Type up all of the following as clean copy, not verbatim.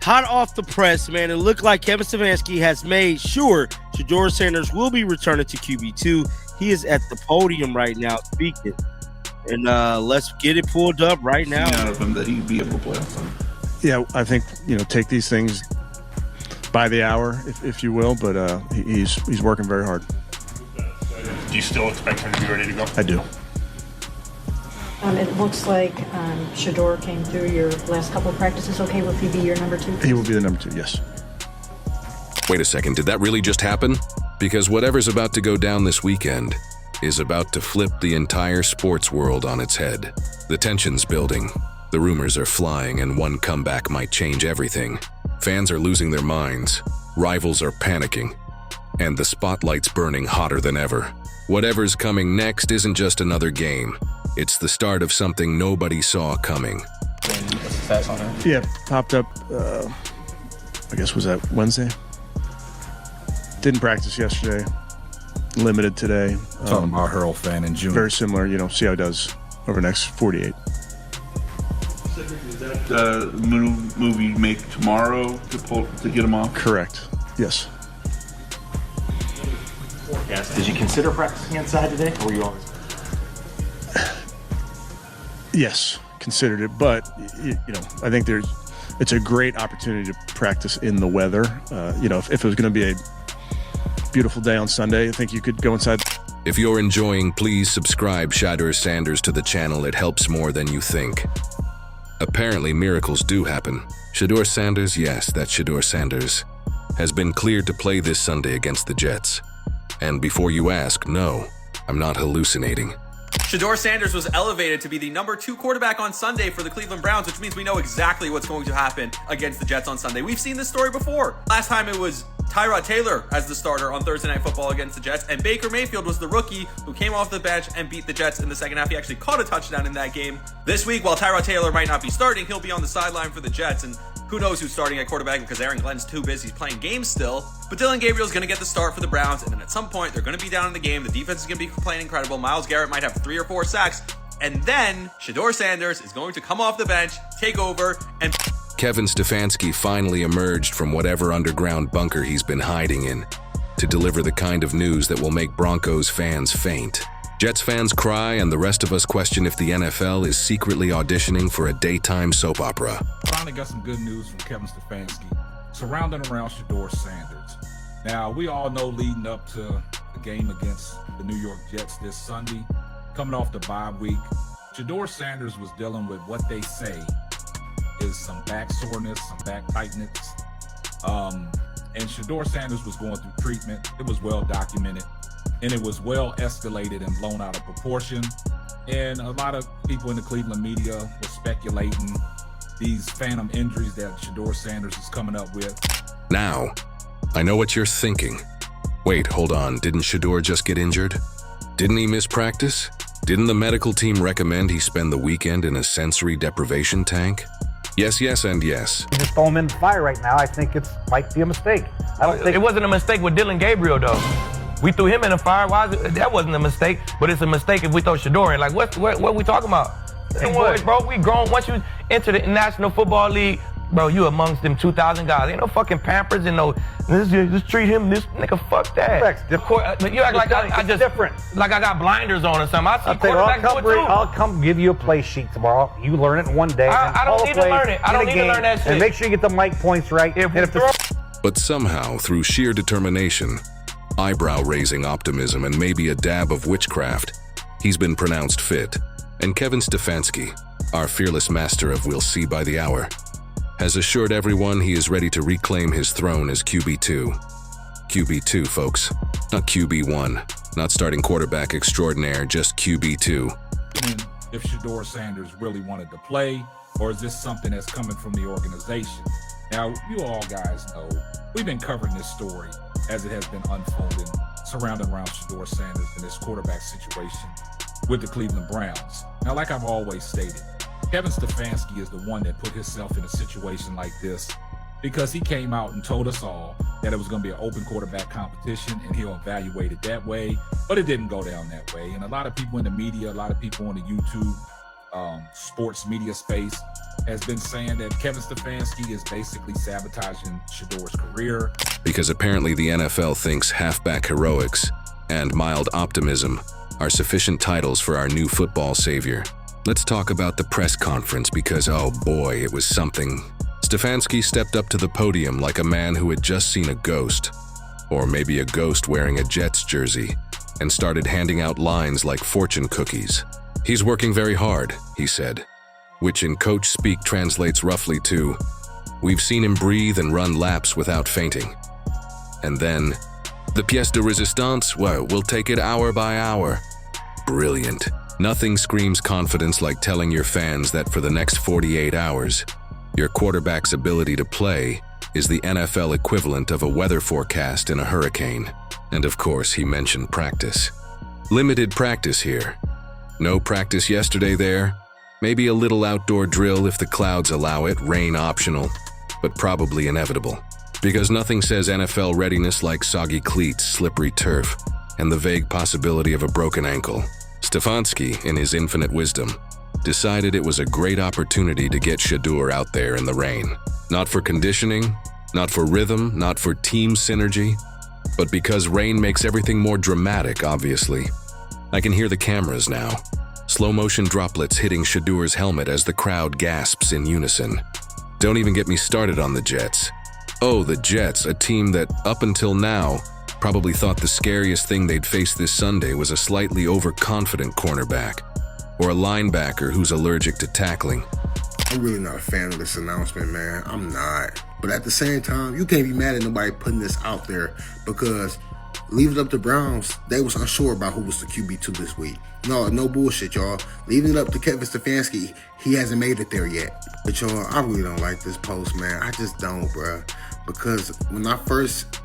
hot off the press, man. It looked like Kevin Stefanski has made sure Shedeur Sanders will be returning to QB2. He is at the podium right now speaking. And let's get it pulled up right now. Out of him that he'd be able to play on Sunday. Yeah, I think, take these things by the hour, if you will, but he's working very hard. Do you still expect him to be ready to go? I do. It looks like Shedeur came through your last couple of practices. Okay, will he be your number 2? He will be the number 2, yes. Wait a second, did that really just happen? Because whatever's about to go down this weekend is about to flip the entire sports world on its head. The tension's building, the rumors are flying, and one comeback might change everything. Fans are losing their minds, rivals are panicking, and the spotlight's burning hotter than ever. Whatever's coming next isn't just another game. It's the start of something nobody saw coming. Yeah, popped up, I guess was that Wednesday? Didn't practice yesterday. Limited today. Talking about Hurl fan in June. Very similar, see how it does over the next 48. Is that move you make tomorrow to get him off? Correct, yes. Did you consider practicing inside today, or were you always? Yes, considered it, but I think it's a great opportunity to practice in the weather. If it was going to be a beautiful day on Sunday, I think you could go inside. If you're enjoying, please subscribe Shedeur Sanders to the channel. It helps more than you think. Apparently, miracles do happen. Shedeur Sanders, yes, that's Shedeur Sanders, has been cleared to play this Sunday against the Jets. And before you ask, no, I'm not hallucinating. Shedeur Sanders was elevated to be the number 2 quarterback on Sunday for the Cleveland Browns, which means we know exactly what's going to happen against the Jets on Sunday. We've seen this story before. Last time it was Tyrod Taylor as the starter on Thursday Night Football against the Jets, and Baker Mayfield was the rookie who came off the bench and beat the Jets in the second half. He actually caught a touchdown in that game. This week, while Tyrod Taylor might not be starting, he'll be on the sideline for the Jets, and who knows who's starting at quarterback because Aaron Glenn's too busy playing games still. But Dylan Gabriel's going to get the start for the Browns, and then at some point, they're going to be down in the game. The defense is going to be playing incredible. Myles Garrett might have 3 or 4 sacks, and then Shedeur Sanders is going to come off the bench, take over, and Kevin Stefanski finally emerged from whatever underground bunker he's been hiding in to deliver the kind of news that will make Broncos fans faint. Jets fans cry, and the rest of us question if the NFL is secretly auditioning for a daytime soap opera. Finally got some good news from Kevin Stefanski surrounding around Shedeur Sanders. Now, we all know leading up to the game against the New York Jets this Sunday, coming off the bye week, Shedeur Sanders was dealing with what they say is some back soreness, some back tightness. And Shedeur Sanders was going through treatment. It was well documented, and it was well escalated and blown out of proportion. And a lot of people in the Cleveland media were speculating these phantom injuries that Shedeur Sanders is coming up with. Now, I know what you're thinking. Wait, hold on, didn't Shedeur just get injured? Didn't he miss practice? Didn't the medical team recommend he spend the weekend in a sensory deprivation tank? Yes, yes, and yes. You just throw him in the fire right now. I think it might be a mistake. I don't think it wasn't a mistake with Dylan Gabriel, though. We threw him in the fire. That wasn't a mistake, but it's a mistake if we throw Shedeur in. Like, what are we talking about? Don't worry, bro. We grown. Once you enter the National Football League, bro, you amongst them 2,000 guys. Ain't no fucking Pampers and no, just treat him, this nigga, fuck that. But you act like I just different. Like I got blinders on or something. I see quarterbacks do it too. I'll come give you a play sheet tomorrow. You learn it in one day. I don't need to learn it. I don't need to learn that shit. And make sure you get the mic points right. But somehow, through sheer determination, eyebrow-raising optimism, and maybe a dab of witchcraft, he's been pronounced fit. And Kevin Stefanski, our fearless master of we'll see by the hour, has assured everyone he is ready to reclaim his throne as QB2. QB2, folks, not QB1, not starting quarterback extraordinaire, just QB2. And if Shedeur Sanders really wanted to play, or is this something that's coming from the organization? Now, you all guys know, we've been covering this story as it has been unfolding, surrounding around Shedeur Sanders and this quarterback situation with the Cleveland Browns. Now, like I've always stated, Kevin Stefanski is the one that put himself in a situation like this because he came out and told us all that it was going to be an open quarterback competition and he'll evaluate it that way, but it didn't go down that way. And a lot of people in the media, a lot of people on the YouTube sports media space has been saying that Kevin Stefanski is basically sabotaging Shedeur's career. Because apparently the NFL thinks halfback heroics and mild optimism are sufficient titles for our new football savior. Let's talk about the press conference because, oh boy, it was something. Stefanski stepped up to the podium like a man who had just seen a ghost, or maybe a ghost wearing a Jets jersey, and started handing out lines like fortune cookies. He's working very hard, he said, which in coach speak translates roughly to, we've seen him breathe and run laps without fainting. And then, the pièce de résistance, well, we'll take it hour by hour. Brilliant. Nothing screams confidence like telling your fans that for the next 48 hours, your quarterback's ability to play is the NFL equivalent of a weather forecast in a hurricane. And of course, he mentioned practice. Limited practice here. No practice yesterday there. Maybe a little outdoor drill if the clouds allow it, rain optional, but probably inevitable. Because nothing says NFL readiness like soggy cleats, slippery turf, and the vague possibility of a broken ankle. Stefanski, in his infinite wisdom, decided it was a great opportunity to get Shedeur out there in the rain. Not for conditioning, not for rhythm, not for team synergy, but because rain makes everything more dramatic, obviously. I can hear the cameras now. Slow motion droplets hitting Shedeur's helmet as the crowd gasps in unison. Don't even get me started on the Jets. Oh, the Jets, a team that, up until now, probably thought the scariest thing they'd face this Sunday was a slightly overconfident cornerback, or a linebacker who's allergic to tackling. I'm really not a fan of this announcement, man. I'm not. But at the same time, you can't be mad at nobody putting this out there because leave it up to Browns. They was unsure about who was the QB2 this week. No bullshit, y'all. Leaving it up to Kevin Stefanski, he hasn't made it there yet. But y'all, I really don't like this post, man. I just don't, bruh. Because when I first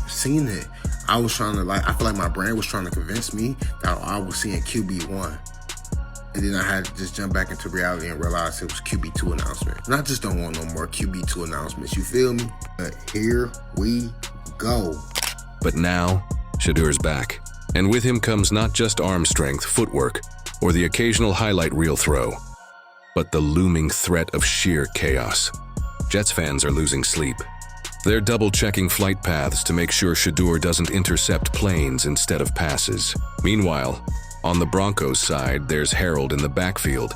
seen it, I was trying to I feel like my brain was trying to convince me that I was seeing QB1. And then I had to just jump back into reality and realize it was QB2 announcement. And I just don't want no more QB2 announcements, you feel me? But here we go. But now, Shedeur's back. And with him comes not just arm strength, footwork, or the occasional highlight reel throw, but the looming threat of sheer chaos. Jets fans are losing sleep. They're double-checking flight paths to make sure Shedeur doesn't intercept planes instead of passes. Meanwhile, on the Broncos side, there's Harold in the backfield,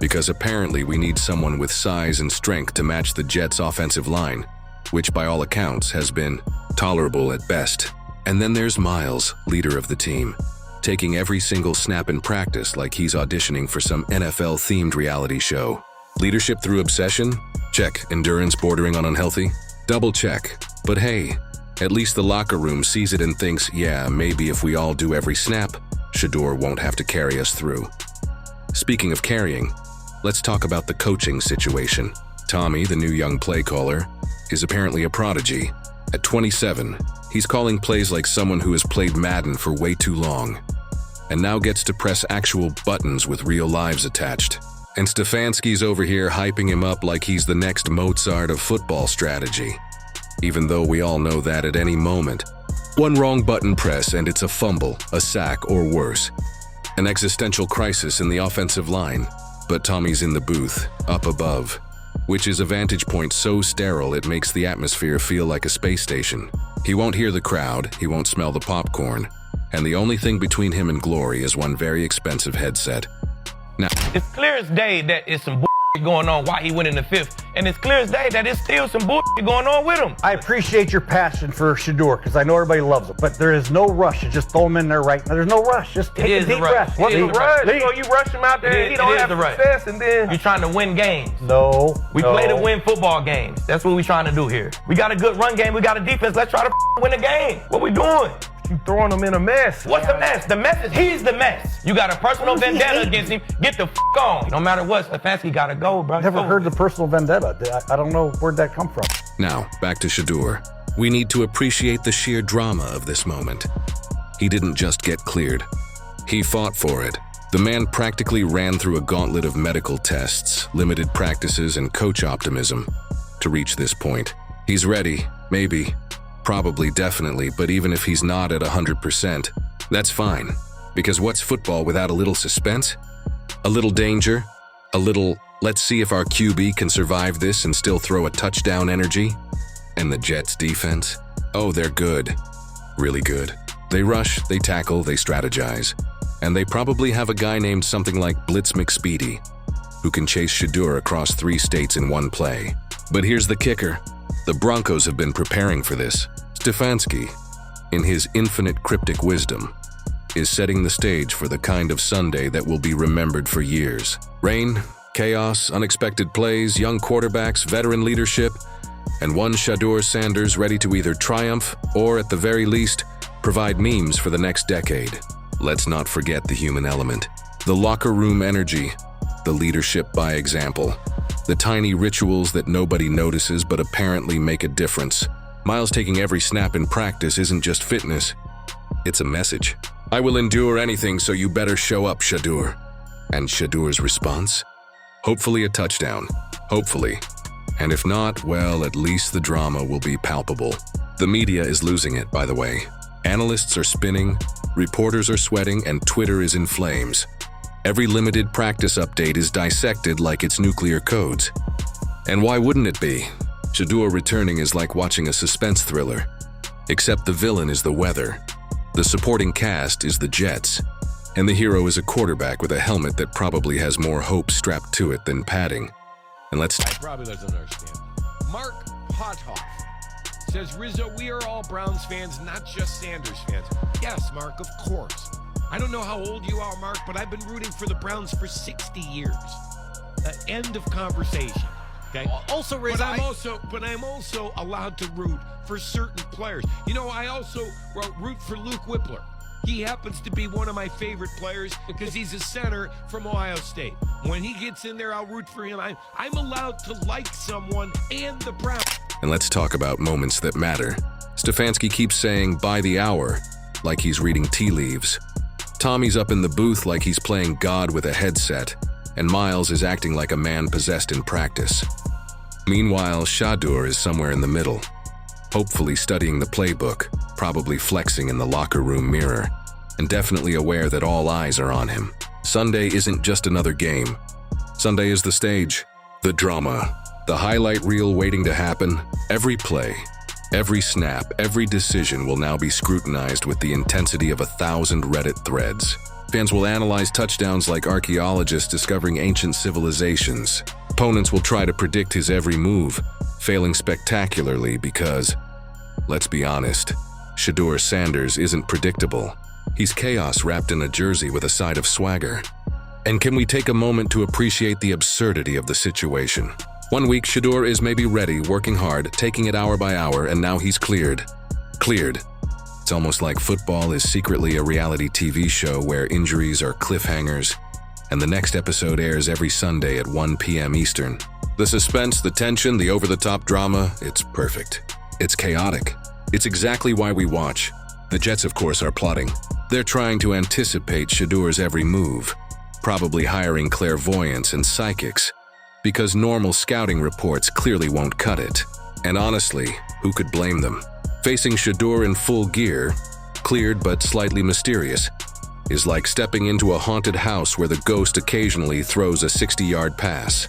because apparently we need someone with size and strength to match the Jets' offensive line, which by all accounts has been tolerable at best. And then there's Miles, leader of the team, taking every single snap in practice like he's auditioning for some NFL-themed reality show. Leadership through obsession? Check. Endurance bordering on unhealthy? Double check. But hey, at least the locker room sees it and thinks, yeah, maybe if we all do every snap, Shedeur won't have to carry us through. Speaking of carrying, let's talk about the coaching situation. Tommy, the new young play caller, is apparently a prodigy. At 27, he's calling plays like someone who has played Madden for way too long, and now gets to press actual buttons with real lives attached. And Stefanski's over here hyping him up like he's the next Mozart of football strategy, even though we all know that at any moment, one wrong button press and it's a fumble, a sack, or worse. An existential crisis in the offensive line. But Tommy's in the booth, up above, which is a vantage point so sterile it makes the atmosphere feel like a space station. He won't hear the crowd, he won't smell the popcorn, and the only thing between him and glory is one very expensive headset. Now, It's clear as day that it's some bullshit going on why he went in the fifth, and it's clear as day that it's still some bullshit going on with him. I appreciate your passion for Shedeur because I know everybody loves him, but there is no rush to just throw him in there right now. There's no rush. Just take a deep breath. What's the rush? You rush him out there and he don't have success, and then you're trying to win games. We play to win football games. That's what we're trying to do here. We got a good run game. We got a defense. Let's try to win a game. What we doing? You throwing him in a mess. What's the mess? The mess is he's the mess. You got a personal vendetta against him. Get the on. No matter what, Stefanski got to go, bro. Never heard the personal vendetta. I don't know where'd that come from. Now, back to Shedeur. We need to appreciate the sheer drama of this moment. He didn't just get cleared. He fought for it. The man practically ran through a gauntlet of medical tests, limited practices, and coach optimism to reach this point. He's ready, maybe. Probably, definitely, but even if he's not at 100%, that's fine. Because what's football without a little suspense? A little danger? A little, let's see if our QB can survive this and still throw a touchdown energy? And the Jets defense? Oh, they're good. Really good. They rush, they tackle, they strategize. And they probably have a guy named something like Blitz McSpeedy, who can chase Shedeur across 3 states in one play. But here's the kicker. The Broncos have been preparing for this. Stefanski, in his infinite cryptic wisdom, is setting the stage for the kind of Sunday that will be remembered for years. Rain, chaos, unexpected plays, young quarterbacks, veteran leadership, and one Shedeur Sanders ready to either triumph or, at the very least, provide memes for the next decade. Let's not forget the human element, the locker room energy, the leadership by example, the tiny rituals that nobody notices but apparently make a difference. Miles taking every snap in practice isn't just fitness, it's a message. I will endure anything, so you better show up, Shedeur. And Shedeur's response? Hopefully a touchdown. Hopefully. And if not, well, at least the drama will be palpable. The media is losing it, by the way. Analysts are spinning, reporters are sweating, and Twitter is in flames. Every limited practice update is dissected like it's nuclear codes. And why wouldn't it be? Shedeur returning is like watching a suspense thriller. Except the villain is the weather. The supporting cast is the Jets. And the hero is a quarterback with a helmet that probably has more hope strapped to it than padding. And let's... I probably doesn't understand. Mark Pothoff says, Rizzo, we are all Browns fans, not just Sanders fans. Yes, Mark, of course. I don't know how old you are, Mark, but I've been rooting for the Browns for 60 years. End of conversation. Okay. Also, Rizzo, but I'm also allowed to root for certain players. You know, I also root for Luke Whippler. He happens to be one of my favorite players because he's a center from Ohio State. When he gets in there, I'll root for him. I'm allowed to like someone and the Browns. And let's talk about moments that matter. Stefanski keeps saying by the hour, like he's reading tea leaves. Tommy's up in the booth like he's playing God with a headset, and Miles is acting like a man possessed in practice. Meanwhile, Shedeur is somewhere in the middle, hopefully studying the playbook, probably flexing in the locker room mirror, and definitely aware that all eyes are on him. Sunday isn't just another game. Sunday is the stage, the drama, the highlight reel waiting to happen. Every play, every snap, every decision will now be scrutinized with the intensity of 1,000 Reddit threads. Fans will analyze touchdowns like archaeologists discovering ancient civilizations. Opponents will try to predict his every move, failing spectacularly because, let's be honest, Shedeur Sanders isn't predictable. He's chaos wrapped in a jersey with a side of swagger. And can we take a moment to appreciate the absurdity of the situation? 1 week, Shedeur is maybe ready, working hard, taking it hour by hour, and now he's cleared. Cleared. It's almost like football is secretly a reality TV show where injuries are cliffhangers, and the next episode airs every Sunday at 1 p.m. Eastern. The suspense, the tension, the over-the-top drama, it's perfect. It's chaotic. It's exactly why we watch. The Jets, of course, are plotting. They're trying to anticipate Shedeur's every move, probably hiring clairvoyants and psychics, because normal scouting reports clearly won't cut it. And honestly, who could blame them? Facing Shedeur in full gear, cleared but slightly mysterious, is like stepping into a haunted house where the ghost occasionally throws a 60-yard pass.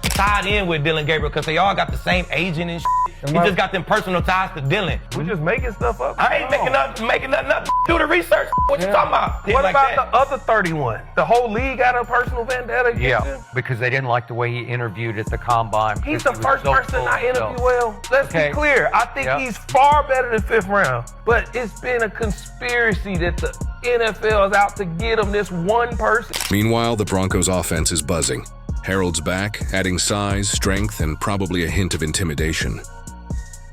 Tied in with Dylan Gabriel because they all got the same agent and shit. He just got them personal ties to Dylan. We just making stuff up. I ain't making nothing up. Do the research. What you talking about? What about the other 31? The whole league got a personal vendetta against him? because they didn't like the way he interviewed at the combine. He's the first person I interview well. Let's be clear. I think he's far better than 5th round. But it's been a conspiracy that the NFL is out to get him, this one person. Meanwhile, the Broncos' offense is buzzing. Harold's back, adding size, strength, and probably a hint of intimidation.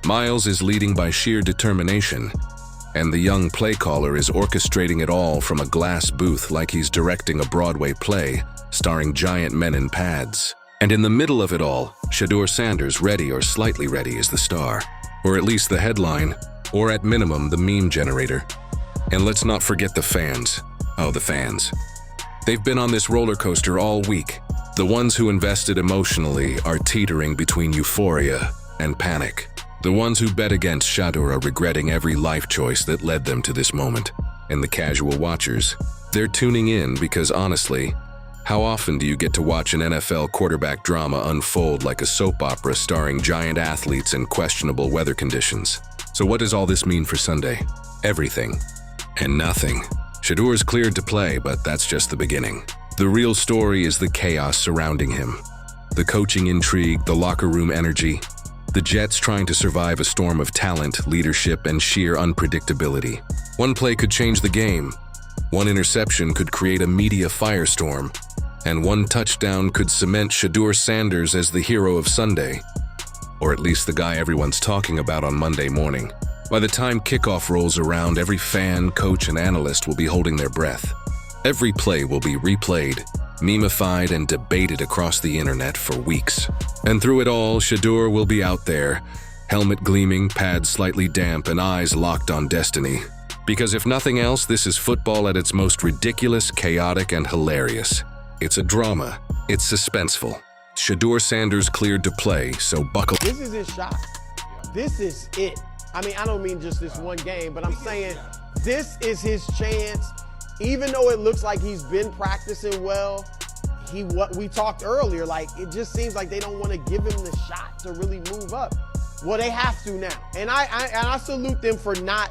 Miles is leading by sheer determination, and the young play caller is orchestrating it all from a glass booth like he's directing a Broadway play starring giant men in pads. And in the middle of it all, Shedeur Sanders, ready or slightly ready, is the star, or at least the headline, or at minimum the meme generator. And let's not forget the fans. Oh, the fans. They've been on this roller coaster all week. The ones who invested emotionally are teetering between euphoria and panic. The ones who bet against Shedeur are regretting every life choice that led them to this moment. And the casual watchers, they're tuning in because honestly, How often do you get to watch an NFL quarterback drama unfold like a soap opera starring giant athletes and questionable weather conditions? So what does all this mean for Sunday? Everything and nothing. Shedeur's cleared to play, but that's just the beginning. The real story is the chaos surrounding him. The coaching intrigue, the locker room energy, the Jets trying to survive a storm of talent, leadership, and sheer unpredictability. One play could change the game. One interception could create a media firestorm. And one touchdown could cement Shedeur Sanders as the hero of Sunday. Or at least the guy everyone's talking about on Monday morning. By the time kickoff rolls around, every fan, coach, and analyst will be holding their breath. Every play will be replayed, memified, and debated across the internet for weeks. And through it all, Shedeur will be out there, helmet gleaming, pads slightly damp, and eyes locked on destiny. Because if nothing else, this is football at its most ridiculous, chaotic, and hilarious. It's a drama. It's suspenseful. Shedeur Sanders cleared to play, so buckle. This is his shot. This is it. I mean, I don't mean just this one game, but I'm saying this is his chance. Even though it looks like he's been practicing well, what we talked earlier, like it just seems like they don't want to give him the shot to really move up. Well, they have to now, and I salute them for not.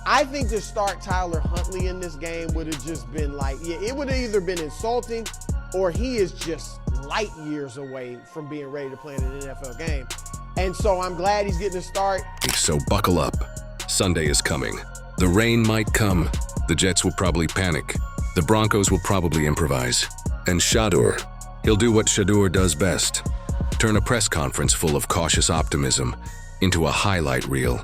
I think to start Tyler Huntley in this game would have just been like, yeah, it would have either been insulting or he is just light years away from being ready to play in an NFL game. And so I'm glad he's getting a start. So buckle up. Sunday is coming. The rain might come. The Jets will probably panic. The Broncos will probably improvise. And Shedeur, he'll do what Shedeur does best. Turn a press conference full of cautious optimism into a highlight reel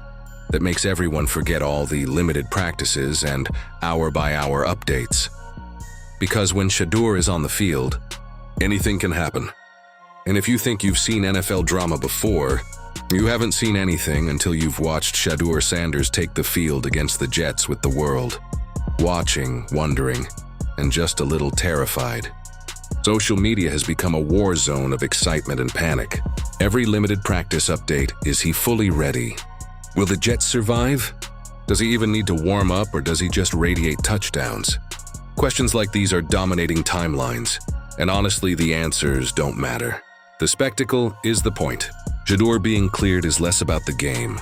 that makes everyone forget all the limited practices and hour-by-hour updates. Because when Shedeur is on the field, anything can happen. And if you think you've seen NFL drama before, you haven't seen anything until you've watched Shedeur Sanders take the field against the Jets with the world. Watching, wondering, and just a little terrified. Social media has become a war zone of excitement and panic. Every limited practice update, is he fully ready? Will the Jets survive? Does he even need to warm up, or does he just radiate touchdowns? Questions like these are dominating timelines, and honestly, the answers don't matter. The spectacle is the point. Shedeur being cleared is less about the game,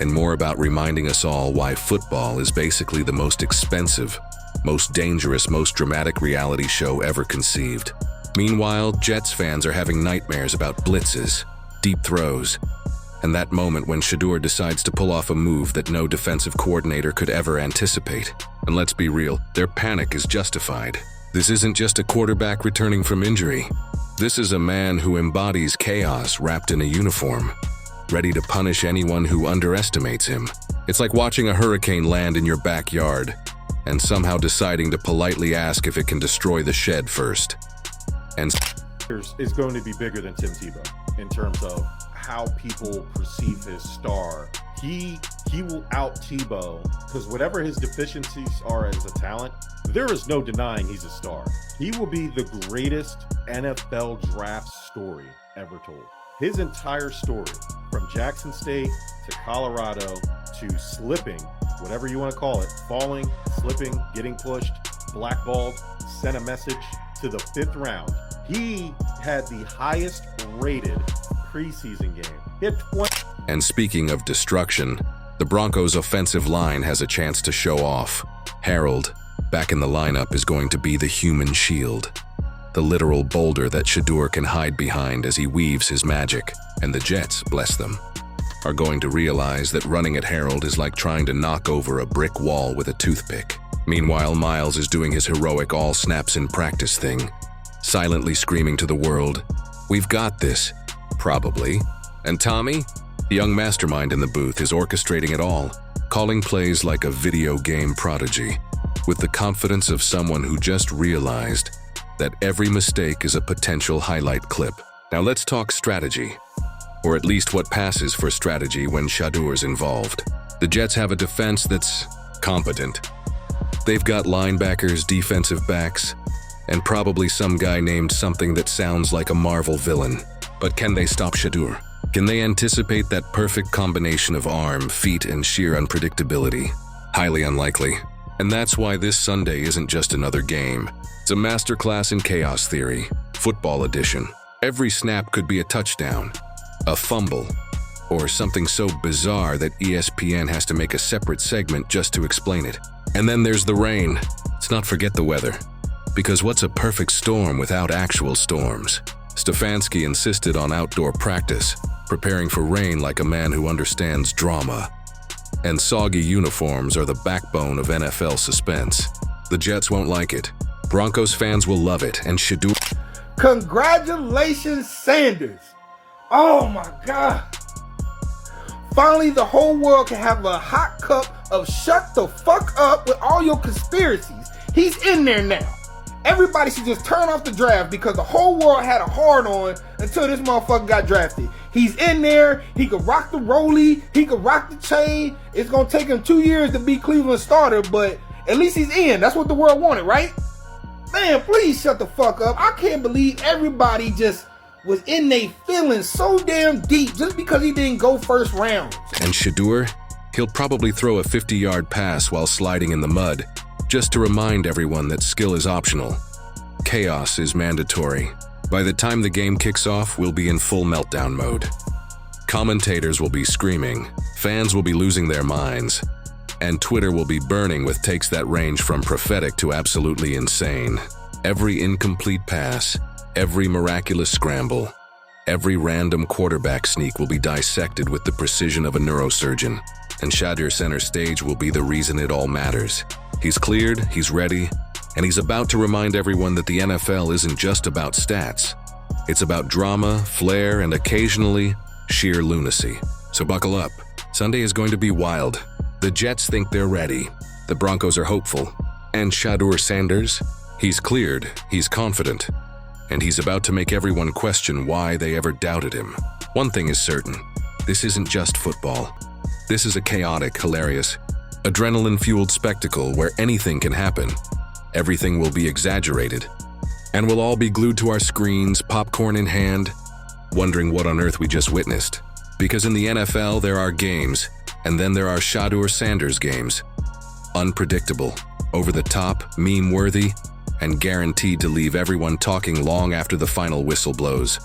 and more about reminding us all why football is basically the most expensive, most dangerous, most dramatic reality show ever conceived. Meanwhile, Jets fans are having nightmares about blitzes, deep throws, and that moment when Shedeur decides to pull off a move that no defensive coordinator could ever anticipate. And let's be real, their panic is justified. This isn't just a quarterback returning from injury. This is a man who embodies chaos wrapped in a uniform, ready to punish anyone who underestimates him. It's like watching a hurricane land in your backyard and somehow deciding to politely ask if it can destroy the shed first. And is going to be bigger than Tim Tebow in terms of how people perceive his star. He will out Tebow because whatever his deficiencies are as a talent, there is no denying he's a star. He will be the greatest NFL draft story ever told. His entire story, from Jackson State to Colorado to slipping, whatever you want to call it, falling, slipping, getting pushed, blackballed, sent a message to the 5th round. He had the highest rated preseason game. He had 20. And speaking of destruction, the Broncos' offensive line has a chance to show off. Harold, back in the lineup, is going to be the human shield, the literal boulder that Shedeur can hide behind as he weaves his magic. And the Jets, bless them, are going to realize that running at Harold is like trying to knock over a brick wall with a toothpick. Meanwhile, Miles is doing his heroic all snaps in practice thing, silently screaming to the world, "We've got this." Probably. And Tommy, the young mastermind in the booth, is orchestrating it all, calling plays like a video game prodigy, with the confidence of someone who just realized that every mistake is a potential highlight clip. Now let's talk strategy, or at least what passes for strategy when Shedeur's involved. The Jets have a defense that's competent. They've got linebackers, defensive backs, and probably some guy named something that sounds like a Marvel villain. But can they stop Shedeur? Can they anticipate that perfect combination of arm, feet, and sheer unpredictability? Highly unlikely. And that's why this Sunday isn't just another game. It's a masterclass in chaos theory, football edition. Every snap could be a touchdown, a fumble, or something so bizarre that ESPN has to make a separate segment just to explain it. And then there's the rain. Let's not forget the weather. Because what's a perfect storm without actual storms? Stefanski insisted on outdoor practice, preparing for rain like a man who understands drama. And soggy uniforms are the backbone of NFL suspense. The Jets won't like it. Broncos fans will love it, and Shedeur... Congratulations, Sanders. Oh my God. Finally, the whole world can have a hot cup of shut the fuck up with all your conspiracies. He's in there now. Everybody should just turn off the draft because the whole world had a hard on until this motherfucker got drafted. He's in there. He could rock the rollie. He could rock the chain. It's going to take him 2 years to be Cleveland's starter, but at least he's in. That's what the world wanted, right? Man, please shut the fuck up. I can't believe everybody just was in their feelings so damn deep just because he didn't go first round. And Shedeur, he'll probably throw a 50-yard pass while sliding in the mud, just to remind everyone that skill is optional. Chaos is mandatory. By the time the game kicks off, we'll be in full meltdown mode. Commentators will be screaming, fans will be losing their minds, and Twitter will be burning with takes that range from prophetic to absolutely insane. Every incomplete pass, every miraculous scramble, every random quarterback sneak will be dissected with the precision of a neurosurgeon, and Shedeur center stage will be the reason it all matters. He's cleared, he's ready, and he's about to remind everyone that the NFL isn't just about stats. It's about drama, flair, and occasionally, sheer lunacy. So buckle up. Sunday is going to be wild. The Jets think they're ready. The Broncos are hopeful. And Shedeur Sanders? He's cleared, he's confident, and he's about to make everyone question why they ever doubted him. One thing is certain. This isn't just football. This is a chaotic, hilarious, adrenaline-fueled spectacle where anything can happen. Everything will be exaggerated, and we'll all be glued to our screens, popcorn in hand, wondering what on earth we just witnessed. Because in the NFL, there are games, and then there are Shedeur Sanders games. Unpredictable, over-the-top, meme-worthy, and guaranteed to leave everyone talking long after the final whistle blows.